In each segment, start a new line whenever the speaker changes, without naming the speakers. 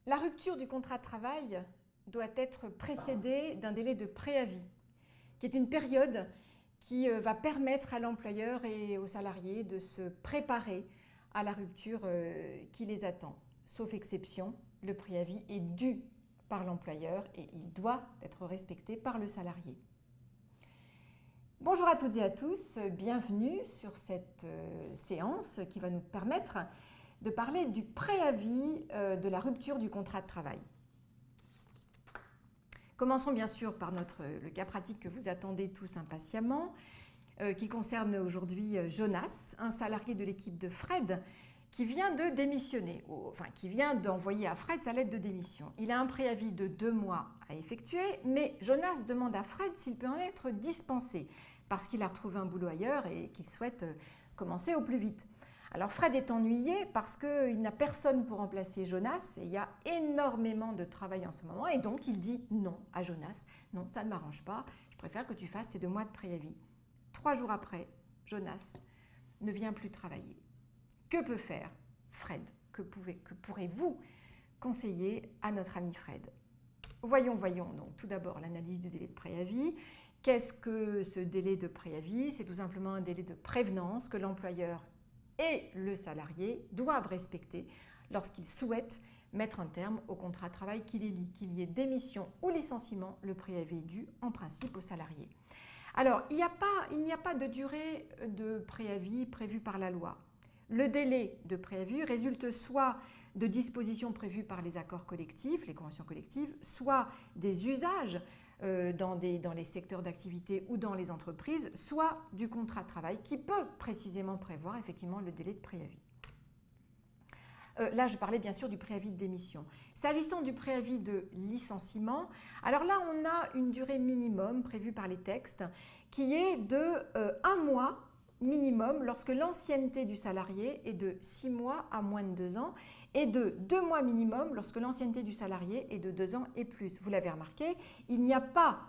La rupture du contrat de travail doit être précédée d'un délai de préavis, qui est une période qui va permettre à l'employeur et aux salariés de se préparer à la rupture qui les attend. Sauf exception, le préavis est dû par l'employeur et il doit être respecté par le salarié. Bonjour à toutes et à tous, bienvenue sur cette séance qui va nous permettre de parler du préavis de la rupture du contrat de travail. Commençons bien sûr par le cas pratique que vous attendez tous impatiemment, qui concerne aujourd'hui Jonas, un salarié de l'équipe de Fred, qui vient de démissionner, enfin qui vient d'envoyer à Fred sa lettre de démission. Il a un préavis de 2 mois à effectuer, mais Jonas demande à Fred s'il peut en être dispensé, parce qu'il a retrouvé un boulot ailleurs et qu'il souhaite commencer au plus vite. Alors Fred est ennuyé parce qu'il n'a personne pour remplacer Jonas et il y a énormément de travail en ce moment et donc il dit non à Jonas. Non, ça ne m'arrange pas, je préfère que tu fasses tes 2 mois de préavis. 3 jours après, Jonas ne vient plus travailler. Que peut faire Fred? Que pourrez-vous conseiller à notre ami Fred? Voyons donc tout d'abord l'analyse du délai de préavis. Qu'est-ce que ce délai de préavis? C'est tout simplement un délai de prévenance que l'employeur et le salarié doivent respecter lorsqu'ils souhaitent mettre un terme au contrat de travail qui les lie. Qu'il y ait démission ou licenciement, le préavis est dû en principe au salarié. Alors, il n'y a pas de durée de préavis prévue par la loi. Le délai de préavis résulte soit de dispositions prévues par les accords collectifs, les conventions collectives, soit des usages dans les secteurs d'activité ou dans les entreprises, soit du contrat de travail qui peut précisément prévoir effectivement le délai de préavis. Là, je parlais bien sûr du préavis de démission. S'agissant du préavis de licenciement, alors là, on a une durée minimum prévue par les textes qui est de 1 mois minimum lorsque l'ancienneté du salarié est de 6 mois à moins de 2 ans et de 2 mois minimum lorsque l'ancienneté du salarié est de 2 ans et plus. Vous l'avez remarqué, il n'y a pas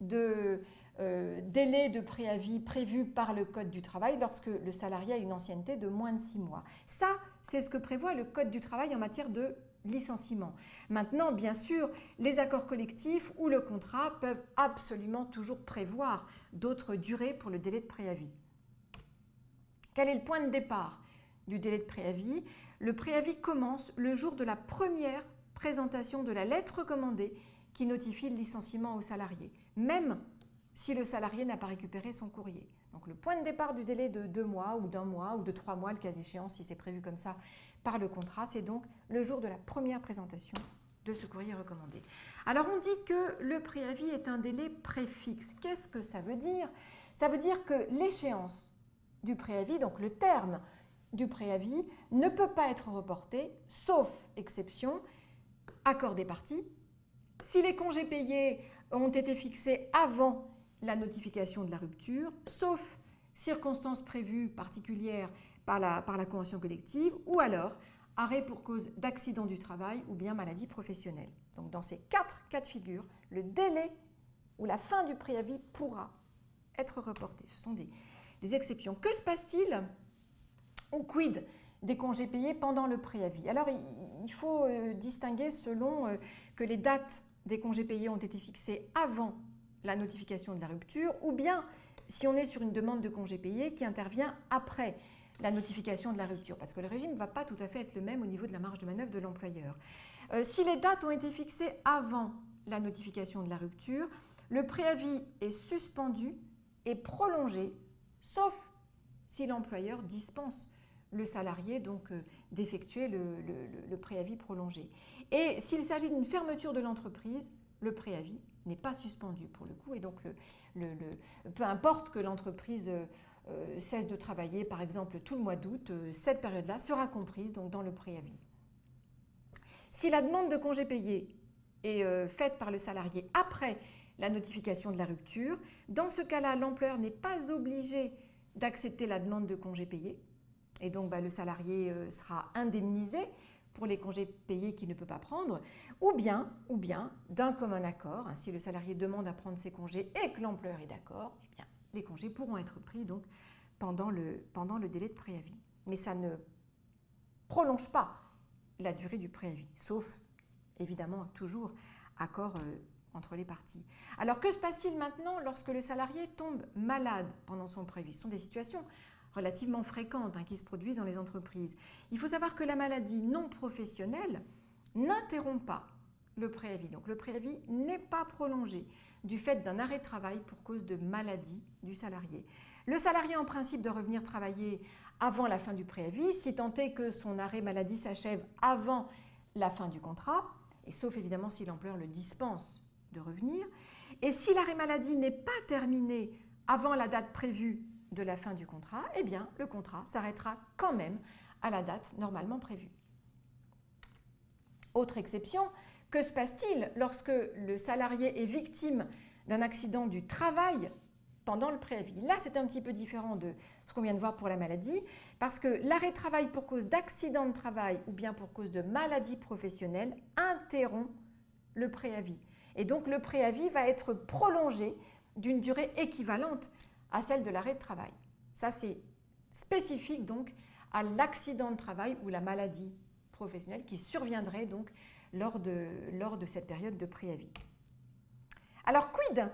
de délai de préavis prévu par le Code du travail lorsque le salarié a une ancienneté de moins de 6 mois. Ça, c'est ce que prévoit le Code du travail en matière de licenciement. Maintenant, bien sûr, les accords collectifs ou le contrat peuvent absolument toujours prévoir d'autres durées pour le délai de préavis. Quel est le point de départ du délai de préavis? Le préavis commence le jour de la première présentation de la lettre recommandée qui notifie le licenciement au salarié, même si le salarié n'a pas récupéré son courrier. Donc le point de départ du délai de 2 mois ou d'1 mois ou de 3 mois, le cas échéant, si c'est prévu comme ça par le contrat, c'est donc le jour de la première présentation de ce courrier recommandé. Alors on dit que le préavis est un délai préfixe. Qu'est-ce que ça veut dire? Ça veut dire que l'échéance du préavis, donc le terme du préavis, ne peut pas être reporté, sauf exception, accord des parties. Si les congés payés ont été fixés avant la notification de la rupture, sauf circonstances prévues particulières par la convention collective, ou alors arrêt pour cause d'accident du travail ou bien maladie professionnelle. Donc dans ces 4 cas de figure, le délai ou la fin du préavis pourra être reporté. Ce sont des exceptions. Que se passe-t-il ou quid des congés payés pendant le préavis? Alors il faut distinguer selon que les dates des congés payés ont été fixées avant la notification de la rupture ou bien si on est sur une demande de congés payés qui intervient après la notification de la rupture, parce que le régime ne va pas tout à fait être le même au niveau de la marge de manœuvre de l'employeur. Si les dates ont été fixées avant la notification de la rupture, le préavis est suspendu et prolongé, sauf si l'employeur dispense le salarié donc d'effectuer le préavis prolongé. Et s'il s'agit d'une fermeture de l'entreprise, le préavis n'est pas suspendu pour le coup et donc peu importe que l'entreprise cesse de travailler, par exemple tout le mois d'août, cette période-là sera comprise donc dans le préavis. Si la demande de congé payé est faite par le salarié après la notification de la rupture, dans ce cas-là, l'employeur n'est pas obligé d'accepter la demande de congé payé et donc le salarié sera indemnisé pour les congés payés qu'il ne peut pas prendre, ou bien d'un commun accord, si le salarié demande à prendre ses congés et que l'employeur est d'accord, eh bien, les congés pourront être pris donc, pendant le délai de préavis. Mais ça ne prolonge pas la durée du préavis, sauf évidemment toujours accord entre les parties. Alors que se passe-t-il maintenant lorsque le salarié tombe malade pendant son préavis? Ce sont des situations relativement fréquentes qui se produisent dans les entreprises. Il faut savoir que la maladie non professionnelle n'interrompt pas le préavis. Donc le préavis n'est pas prolongé du fait d'un arrêt de travail pour cause de maladie du salarié. Le salarié en principe doit revenir travailler avant la fin du préavis, si tant est que son arrêt maladie s'achève avant la fin du contrat, et sauf évidemment si l'employeur le dispense de revenir. Et si l'arrêt maladie n'est pas terminé avant la date prévue de la fin du contrat, eh bien le contrat s'arrêtera quand même à la date normalement prévue. Autre exception, que se passe-t-il lorsque le salarié est victime d'un accident du travail pendant le préavis? Là, c'est un petit peu différent de ce qu'on vient de voir pour la maladie, parce que l'arrêt de travail pour cause d'accident de travail ou bien pour cause de maladie professionnelle interrompt le préavis. Et donc, le préavis va être prolongé d'une durée équivalente à celle de l'arrêt de travail. Ça, c'est spécifique donc à l'accident de travail ou la maladie professionnelle qui surviendrait donc lors de cette période de préavis. Alors, quid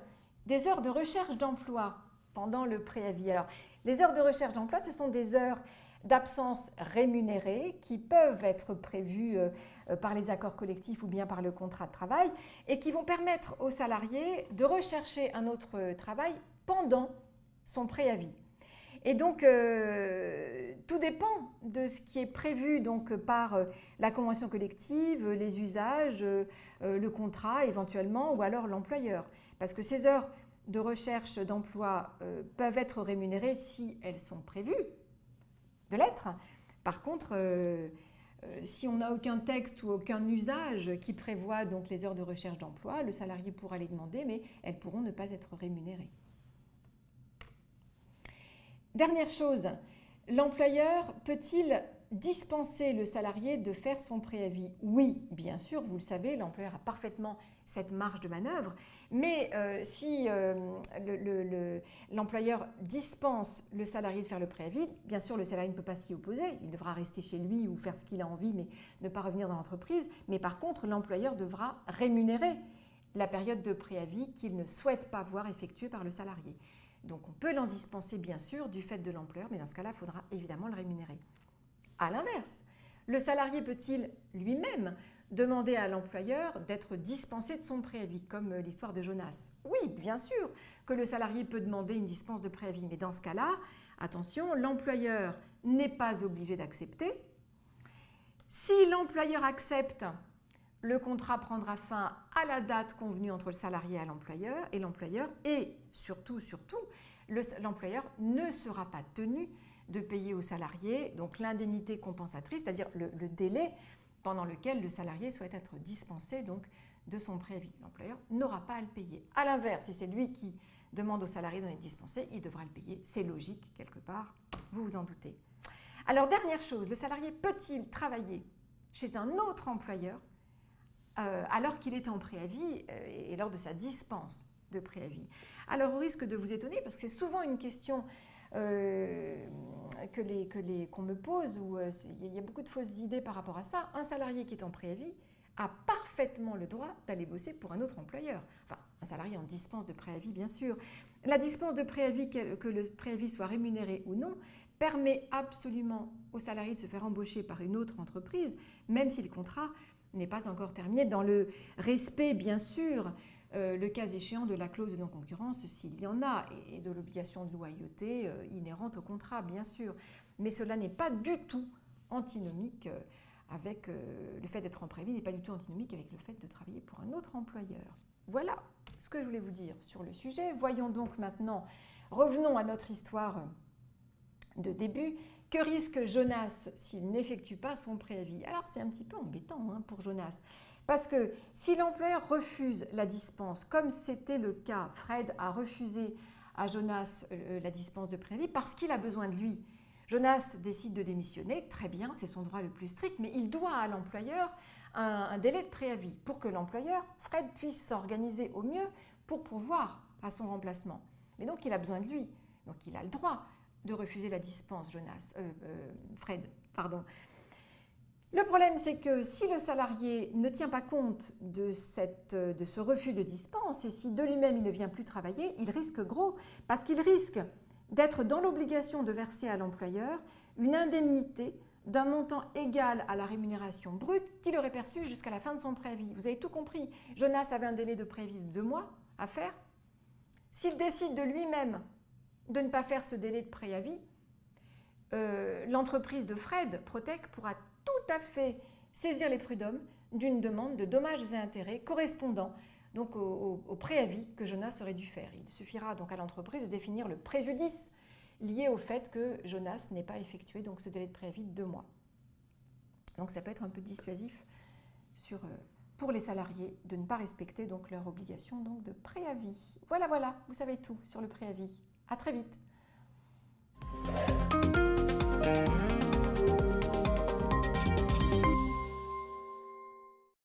des heures de recherche d'emploi pendant le préavis? Alors, les heures de recherche d'emploi, ce sont des heures d'absence rémunérées qui peuvent être prévues par les accords collectifs ou bien par le contrat de travail et qui vont permettre aux salariés de rechercher un autre travail pendant son préavis. Et donc, tout dépend de ce qui est prévu donc, par la convention collective, les usages, le contrat éventuellement, ou alors l'employeur. Parce que ces heures de recherche d'emploi peuvent être rémunérées si elles sont prévues de l'être. Par contre, si on n'a aucun texte ou aucun usage qui prévoit donc les heures de recherche d'emploi, le salarié pourra les demander, mais elles pourront ne pas être rémunérées. Dernière chose, l'employeur peut-il dispenser le salarié de faire son préavis? Oui, bien sûr, vous le savez, l'employeur a parfaitement cette marge de manœuvre, mais si l'employeur dispense le salarié de faire le préavis, bien sûr, le salarié ne peut pas s'y opposer, il devra rester chez lui ou faire ce qu'il a envie, mais ne pas revenir dans l'entreprise. Mais par contre, l'employeur devra rémunérer la période de préavis qu'il ne souhaite pas voir effectuée par le salarié. Donc on peut l'en dispenser bien sûr du fait de l'employeur, mais dans ce cas-là, il faudra évidemment le rémunérer. À l'inverse, le salarié peut-il lui-même demander à l'employeur d'être dispensé de son préavis, comme l'histoire de Jonas? Oui, bien sûr que le salarié peut demander une dispense de préavis, mais dans ce cas-là, attention, l'employeur n'est pas obligé d'accepter. Si l'employeur accepte, le contrat prendra fin à la date convenue entre le salarié et l'employeur, et surtout, l'employeur ne sera pas tenu de payer au salarié donc l'indemnité compensatrice, c'est-à-dire le délai pendant lequel le salarié souhaite être dispensé donc, de son préavis. L'employeur n'aura pas à le payer. À l'inverse, si c'est lui qui demande au salarié d'en être dispensé, il devra le payer. C'est logique, quelque part, vous vous en doutez. Alors, dernière chose, le salarié peut-il travailler chez un autre employeur alors qu'il est en préavis et lors de sa dispense de préavis? Alors, au risque de vous étonner, parce que c'est souvent une question qu'on me pose, où il y a beaucoup de fausses idées par rapport à ça. Un salarié qui est en préavis a parfaitement le droit d'aller bosser pour un autre employeur. Enfin, un salarié en dispense de préavis, bien sûr. La dispense de préavis, que le préavis soit rémunéré ou non, permet absolument au salarié de se faire embaucher par une autre entreprise, même si le contrat n'est pas encore terminé, dans le respect, bien sûr, le cas échéant de la clause de non-concurrence, s'il y en a, et de l'obligation de loyauté inhérente au contrat, bien sûr. Mais cela n'est pas du tout antinomique avec le fait d'être en préavis, n'est pas du tout antinomique avec le fait de travailler pour un autre employeur. Voilà ce que je voulais vous dire sur le sujet. Voyons donc maintenant, revenons à notre histoire de début. Que risque Jonas s'il n'effectue pas son préavis? Alors c'est un petit peu embêtant pour Jonas, parce que si l'employeur refuse la dispense, comme c'était le cas, Fred a refusé à Jonas la dispense de préavis parce qu'il a besoin de lui. Jonas décide de démissionner, très bien, c'est son droit le plus strict, mais il doit à l'employeur un délai de préavis pour que l'employeur, Fred, puisse s'organiser au mieux pour pourvoir à son remplacement. Mais donc il a besoin de lui, donc il a le droit de refuser la dispense, Fred, pardon. Le problème, c'est que si le salarié ne tient pas compte de ce refus de dispense et si de lui-même il ne vient plus travailler, il risque gros parce qu'il risque d'être dans l'obligation de verser à l'employeur une indemnité d'un montant égal à la rémunération brute qu'il aurait perçue jusqu'à la fin de son préavis. Vous avez tout compris. Jonas avait un délai de préavis de 2 mois à faire. S'il décide de lui-même de ne pas faire ce délai de préavis, l'entreprise de Fred, Protec, pourra tout à fait saisir les prud'hommes d'une demande de dommages et intérêts correspondant donc au préavis que Jonas aurait dû faire. Il suffira donc à l'entreprise de définir le préjudice lié au fait que Jonas n'ait pas effectué donc ce délai de préavis de 2 mois. Donc ça peut être un peu dissuasif pour les salariés de ne pas respecter donc leur obligation donc de préavis. Voilà, vous savez tout sur le préavis. À très vite.